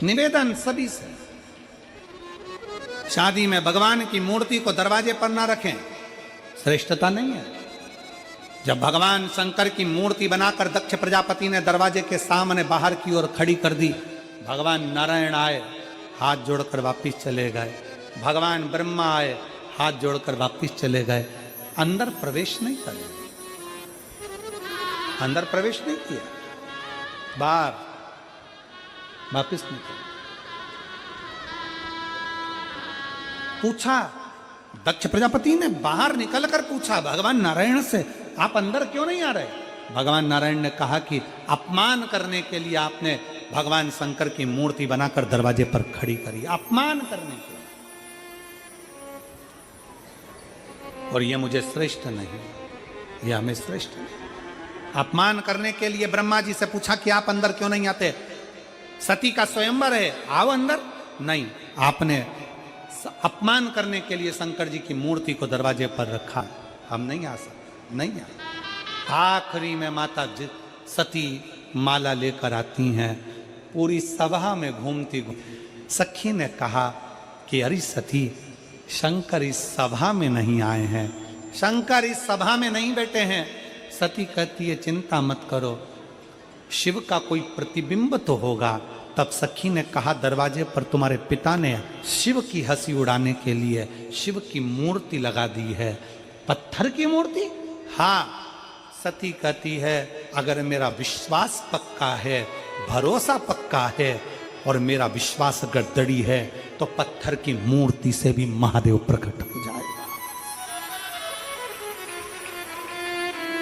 निवेदन सभी से, शादी में भगवान की मूर्ति को दरवाजे पर ना रखें, श्रेष्ठता नहीं है। जब भगवान शंकर की मूर्ति बनाकर दक्ष प्रजापति ने दरवाजे के सामने बाहर की ओर खड़ी कर दी, भगवान नारायण आए, हाथ जोड़कर वापिस चले गए। भगवान ब्रह्मा आए, हाथ जोड़कर वापिस चले गए। अंदर प्रवेश नहीं करे, अंदर प्रवेश नहीं किया, बाहर वापिस निकले। पूछा, दक्ष प्रजापति ने बाहर निकलकर पूछा भगवान नारायण से, आप अंदर क्यों नहीं आ रहे? भगवान नारायण ने कहा कि अपमान करने के लिए आपने भगवान शंकर की मूर्ति बनाकर दरवाजे पर खड़ी करी, अपमान करने के लिए, और ये मुझे श्रेष्ठ नहीं, ये हमें श्रेष्ठ नहीं। अपमान करने के लिए ब्रह्मा जी से पूछा कि आप अंदर क्यों नहीं आते? सती का स्वयंवर है, आओ अंदर। नहीं, आपने अपमान करने के लिए शंकर जी की मूर्ति को दरवाजे पर रखा, हम नहीं आ सकते, नहीं आ। आखिरी में माता सती माला लेकर आती हैं, पूरी सभा में घूमती सखी ने कहा कि अरे सती, शंकर इस सभा में नहीं आए हैं, शंकर इस सभा में नहीं बैठे हैं। सती कहती है चिंता मत करो, शिव का कोई प्रतिबिंब तो होगा। तब सखी ने कहा दरवाजे पर तुम्हारे पिता ने शिव की हंसी उड़ाने के लिए शिव की मूर्ति लगा दी है। पत्थर की मूर्ति? हाँ। सती कहती है अगर मेरा विश्वास पक्का है, भरोसा पक्का है और मेरा विश्वास अगर दृढ़ है तो पत्थर की मूर्ति से भी महादेव प्रकट हो जाएगा।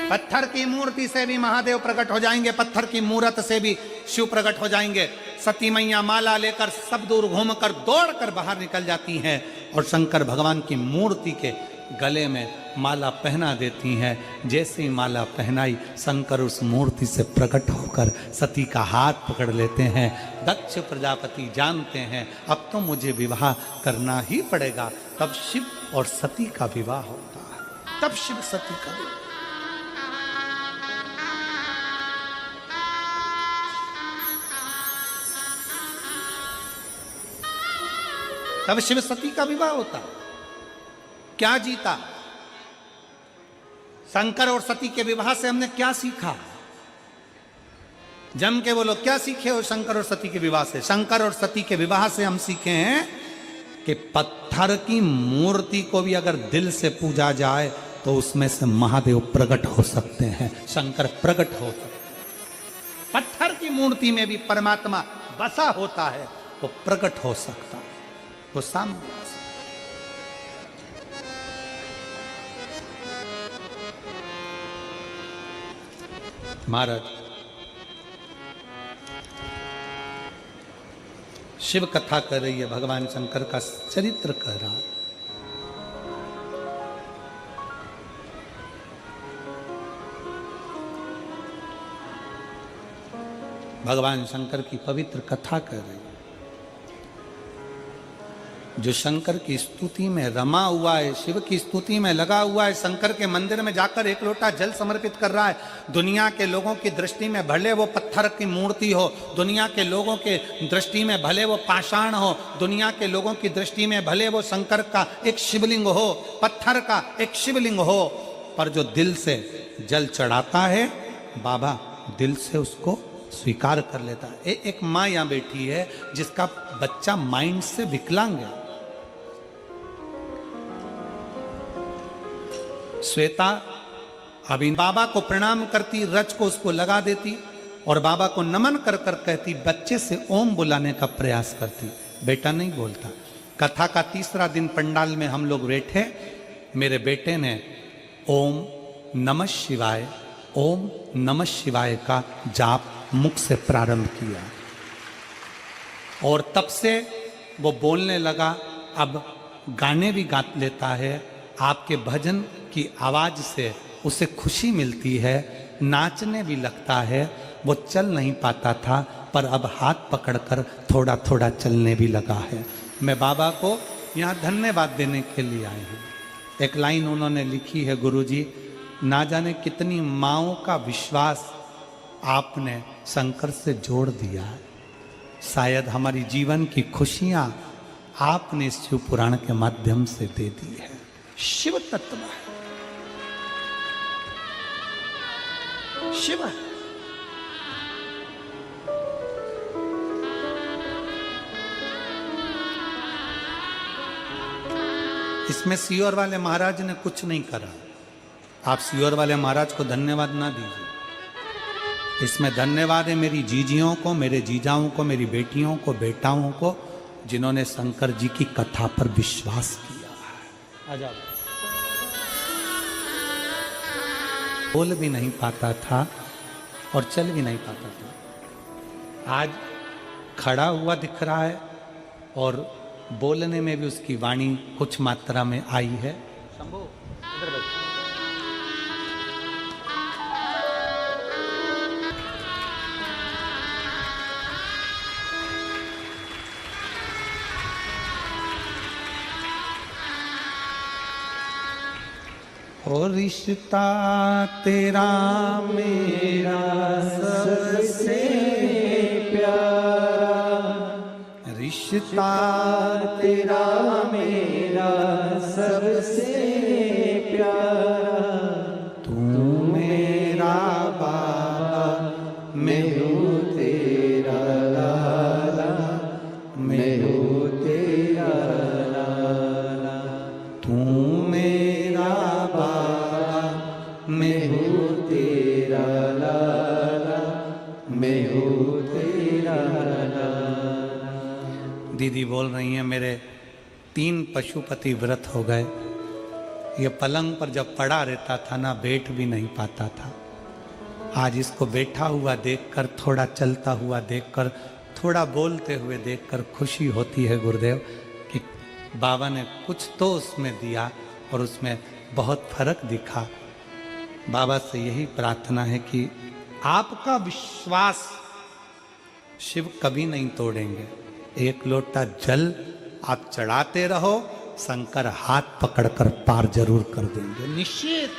पत्थर की मूर्ति से भी महादेव प्रकट हो जाएंगे, पत्थर की मूर्त से भी शिव प्रकट हो जाएंगे। सती मैया माला लेकर सब दूर घूमकर दौड़कर बाहर निकल जाती हैं और शंकर भगवान की मूर्ति के गले में माला पहना देती हैं। जैसे ही माला पहनाई, शंकर उस मूर्ति से प्रकट होकर सती का हाथ पकड़ लेते हैं। दक्ष प्रजापति जानते हैं अब तो मुझे विवाह करना ही पड़ेगा। तब शिव और सती का विवाह होता है, तब शिव सती का विवाह। तब शिव सती का विवाह होता। क्या जीता? शंकर और सती के विवाह से हमने क्या सीखा? जम के बोलो, क्या सीखे हो शंकर और सती के विवाह से? शंकर और सती के विवाह से हम सीखे हैं कि पत्थर की मूर्ति को भी अगर दिल से पूजा जाए तो उसमें से महादेव प्रकट हो सकते हैं, शंकर प्रकट हो सकते हैं। पत्थर की मूर्ति में भी परमात्मा बसा होता है, वो प्रकट हो सकता है, वो सामने। महाराज शिव कथा कर रही है, भगवान शंकर का चरित्र कह रहा है। भगवान शंकर की पवित्र कथा कर रही है। जो शंकर की स्तुति में रमा हुआ है, शिव की स्तुति में लगा हुआ है, शंकर के मंदिर में जाकर एक लोटा जल समर्पित कर रहा है। दुनिया के लोगों की दृष्टि में भले वो पत्थर की मूर्ति हो, दुनिया के लोगों के दृष्टि में भले वो पाषाण हो, दुनिया के लोगों की दृष्टि में भले वो शंकर का एक शिवलिंग हो, पत्थर का एक शिवलिंग हो, पर जो दिल से जल चढ़ाता है, बाबा दिल से उसको स्वीकार कर लेता है। एक माँ यहाँ बैठी है जिसका बच्चा माइंड से विकलांग है। श्वेता अभी बाबा को प्रणाम करती, रच को उसको लगा देती और बाबा को नमन कर कर कहती, बच्चे से ओम बुलाने का प्रयास करती, बेटा नहीं बोलता। कथा का तीसरा दिन पंडाल में हम लोग बैठे, मेरे बेटे ने ओम नमः शिवाय, ओम नमः शिवाय का जाप मुख से प्रारंभ किया और तब से वो बोलने लगा। अब गाने भी गा लेता है, आपके भजन की आवाज से उसे खुशी मिलती है, नाचने भी लगता है। वो चल नहीं पाता था पर अब हाथ पकड़कर थोड़ा थोड़ा चलने भी लगा है। मैं बाबा को यहाँ धन्यवाद देने के लिए आए हूँ। एक लाइन उन्होंने लिखी है, गुरुजी ना जाने कितनी माँओं का विश्वास आपने शंकर से जोड़ दिया है। शायद हमारी जीवन की खुशियां आपने इस शिव पुराण के माध्यम से दे दी है। शिव तत्व है, शिव है। इसमें सियोर वाले महाराज ने कुछ नहीं करा। आप सियोर वाले महाराज को धन्यवाद ना दीजिए। इसमें धन्यवाद है मेरी जीजियों को, मेरे जीजाओं को, मेरी बेटियों को, बेटाओं को, जिन्होंने शंकर जी की कथा पर विश्वास किया है। आजाद बोल भी नहीं पाता था और चल भी नहीं पाता था, आज खड़ा हुआ दिख रहा है और बोलने में भी उसकी वाणी कुछ मात्रा में आई है। शंभू इधर बैठ। और रिश्ता तेरा मेरा सबसे प्यारा, रिश्ता तेरा मेरा सबसे प्यारा, तू मेरा बाबा मैं हूँ तेरा लाला, मैं हूँ तेरा लाला, तू मेरा बाबा मैं हूँ तेरा लाला, मैं हूँ तेरा लाला। दीदी बोल रही हैं मेरे 3 पशुपति व्रत हो गए। ये पलंग पर जब पड़ा रहता था ना, बैठ भी नहीं पाता था। आज इसको बैठा हुआ देखकर, थोड़ा चलता हुआ देखकर, थोड़ा बोलते हुए देखकर खुशी होती है गुरुदेव कि बाबा ने कुछ तो उसमें दिया और उसमें बहुत फर्क दिखा। बाबा से यही प्रार्थना है कि आपका विश्वास शिव कभी नहीं तोड़ेंगे। एक लोटा जल आप चढ़ाते रहो, शंकर हाथ पकड़कर पार जरूर कर देंगे, निश्चित।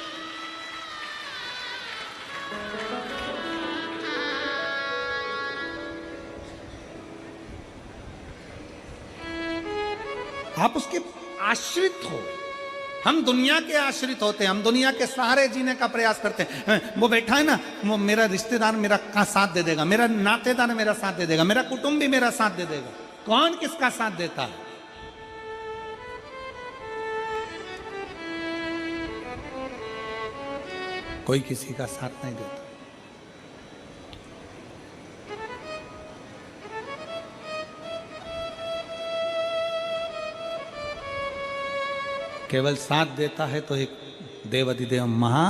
आप उसके आश्रित हो। हम दुनिया के आश्रित होते हैं, हम दुनिया के सहारे जीने का प्रयास करते हैं। वो बैठा है ना, वो मेरा रिश्तेदार मेरा का साथ दे देगा, मेरा नातेदार मेरा साथ दे देगा, मेरा कुटुंब भी मेरा साथ दे देगा। कौन किसका साथ देता है? कोई किसी का साथ नहीं देता। केवल साथ देता है तो एक देवाधिदेव महा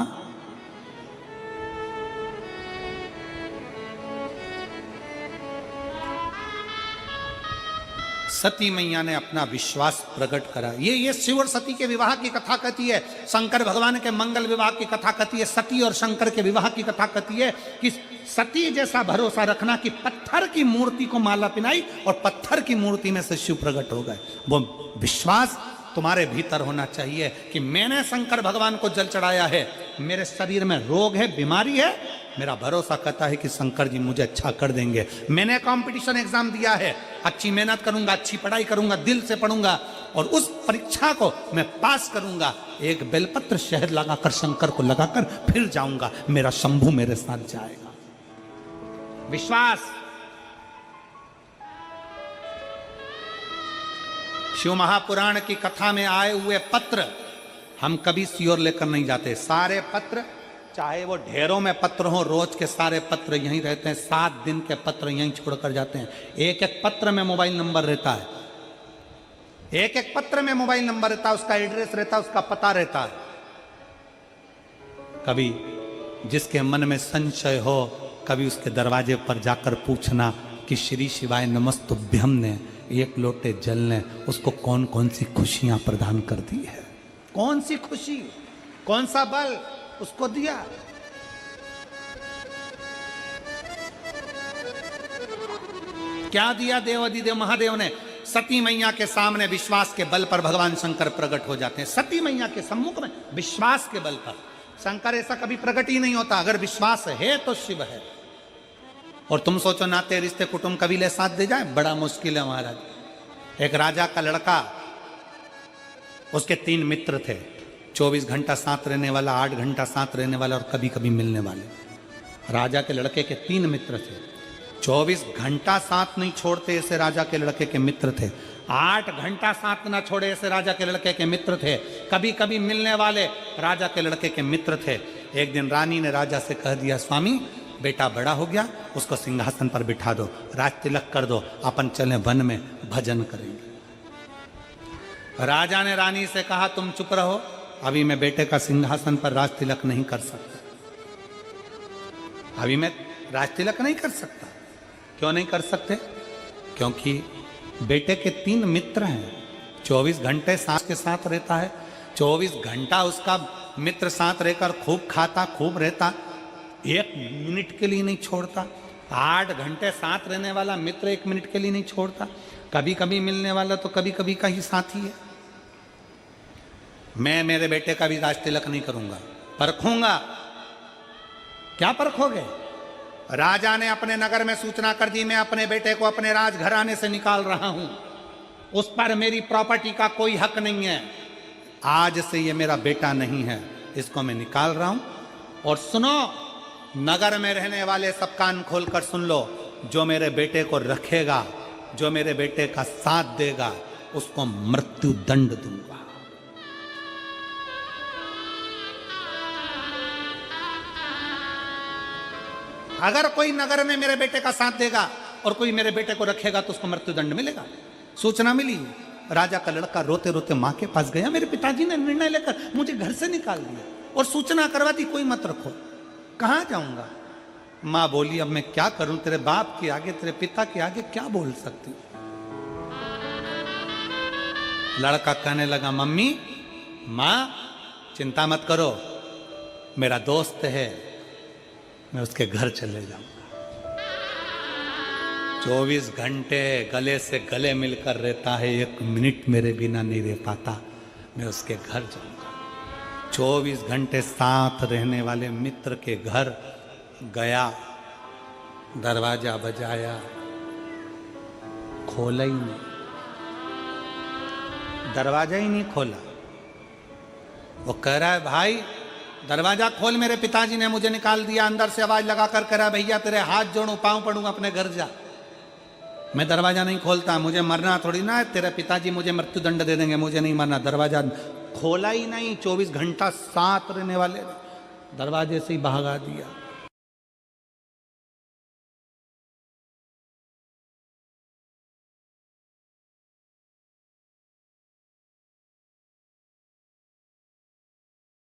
सती मैया ने अपना विश्वास प्रकट करा। ये शिव और सती के विवाह की कथा कहती है। शंकर भगवान के मंगल विवाह की कथा कहती है। सती और शंकर के विवाह की कथा कहती है कि सती जैसा भरोसा रखना कि पत्थर की मूर्ति को माला पहनाई और पत्थर की मूर्ति में से शिव प्रकट हो गए। वो विश्वास तुम्हारे भीतर होना चाहिए कि मैंने शंकर भगवान को जल चढ़ाया है, मेरे शरीर में रोग है, बीमारी है, मेरा भरोसा कहता है कि शंकर जी मुझे अच्छा कर देंगे। मैंने कंपटीशन एग्जाम दिया है, अच्छी मेहनत करूंगा, अच्छी पढ़ाई करूंगा, दिल से पढ़ूंगा और उस परीक्षा को मैं पास करूंगा। एक बेलपत्र शहद लगाकर शंकर को लगाकर फिर जाऊंगा, मेरा शंभू मेरे साथ जाएगा। विश्वास। शिव महापुराण की कथा में आए हुए पत्र हम कभी सियोर लेकर नहीं जाते। सारे पत्र, चाहे वो ढेरों में पत्र हो, रोज के सारे पत्र यहीं रहते हैं। 7 दिन के पत्र यहीं छोड़कर जाते हैं। एक एक पत्र में मोबाइल नंबर रहता है, एक एक पत्र में मोबाइल नंबर रहता है, उसका एड्रेस रहता है, उसका पता रहता है। कभी जिसके मन में संशय हो, कभी उसके दरवाजे पर जाकर पूछना कि श्री शिवाय नमस्तुभ्यम ने एक लोटे जल ने उसको कौन कौन सी खुशियां प्रदान कर दी है, कौन सी खुशी, कौन सा बल उसको दिया। क्या दिया देवाधिदेव महादेव ने? सती मैया के सामने विश्वास के बल पर भगवान शंकर प्रकट हो जाते हैं। सती मैया के सम्मुख में विश्वास के बल पर। शंकर ऐसा कभी प्रकट ही नहीं होता। अगर विश्वास है तो शिव है। और तुम सोचो नाते रिश्ते कुटुंब कबीले साथ दे जाए, बड़ा मुश्किल है महाराज। एक राजा का लड़का, उसके 3 मित्र थे, 24 घंटा साथ रहने वाला, 8 घंटा साथ रहने वाला और कभी कभी मिलने वाले। राजा के लड़के के 3 मित्र थे, 24 घंटा साथ नहीं छोड़ते ऐसे राजा के लड़के के मित्र थे, 8 घंटा साथ ना छोड़े ऐसे राजा के लड़के के मित्र थे, कभी कभी मिलने वाले राजा के लड़के के मित्र थे। एक दिन रानी ने राजा से कह दिया, स्वामी बेटा बड़ा हो गया, उसको सिंहासन पर बिठा दो, राज तिलक कर दो, अपन चले वन में भजन करेंगे। राजा ने रानी से कहा, तुम चुप रहो, अभी मैं बेटे का सिंहासन पर राज तिलक नहीं कर सकता, अभी मैं राज तिलक नहीं कर सकता। क्यों नहीं कर सकते? क्योंकि बेटे के 3 मित्र हैं, 24 घंटे सास के साथ रहता है, 24 घंटा उसका मित्र साथ रहकर खूब खाता खूब रहता, 1 मिनट के लिए नहीं छोड़ता। 8 घंटे साथ रहने वाला मित्र 1 मिनट के लिए नहीं छोड़ता, कभी कभी मिलने वाला तो कभी कभी का ही साथी है। मैं मेरे बेटे का भी राज तिलक नहीं करूंगा, परखूंगा। क्या परखोगे? राजा ने अपने नगर में सूचना कर दी, मैं अपने बेटे को अपने राजघराने से निकाल रहा हूं, उस पर मेरी प्रॉपर्टी का कोई हक नहीं है, आज से ये मेरा बेटा नहीं है, इसको मैं निकाल रहा हूं। और सुनो, नगर में रहने वाले सब कान खोलकर सुन लो, जो मेरे बेटे को रखेगा, जो मेरे बेटे का साथ देगा, उसको मृत्यु दंड दूंगा। अगर कोई नगर में मेरे बेटे का साथ देगा और कोई मेरे बेटे को रखेगा तो उसको मृत्युदंड मिलेगा। सूचना मिली, राजा का लड़का रोते रोते मां के पास गया, मेरे पिताजी ने निर्णय लेकर मुझे घर से निकाल दिया और सूचना करवा दी कोई मत रखो, कहां जाऊंगा? मां बोली, अब मैं क्या करूं, तेरे बाप के आगे, तेरे पिता के आगे क्या बोल सकती? लड़का कहने लगा, मम्मी मां चिंता मत करो, मेरा दोस्त है, मैं उसके घर चले जाऊंगा। 24 घंटे गले से गले मिलकर रहता है, 1 मिनट मेरे बिना नहीं रह पाता, मैं उसके घर जाऊंगा। 24 घंटे साथ रहने वाले मित्र के घर गया, दरवाजा बजाया, खोला ही नहीं, दरवाजा ही नहीं खोला। वो कह रहा है, भाई दरवाजा खोल, मेरे पिताजी ने मुझे निकाल दिया। अंदर से आवाज लगाकर कह रहा, भैया तेरे हाथ जोड़ूं, पांव पड़ूंगा, अपने घर जा। मैं दरवाजा नहीं खोलता, मुझे मरना थोड़ी ना है, तेरे पिताजी मुझे मृत्युदंड दे देंगे, मुझे नहीं मरना। दरवाजा खोला ही नहीं, 24 घंटा साथ रहने वाले दरवाजे से ही भगा दिया।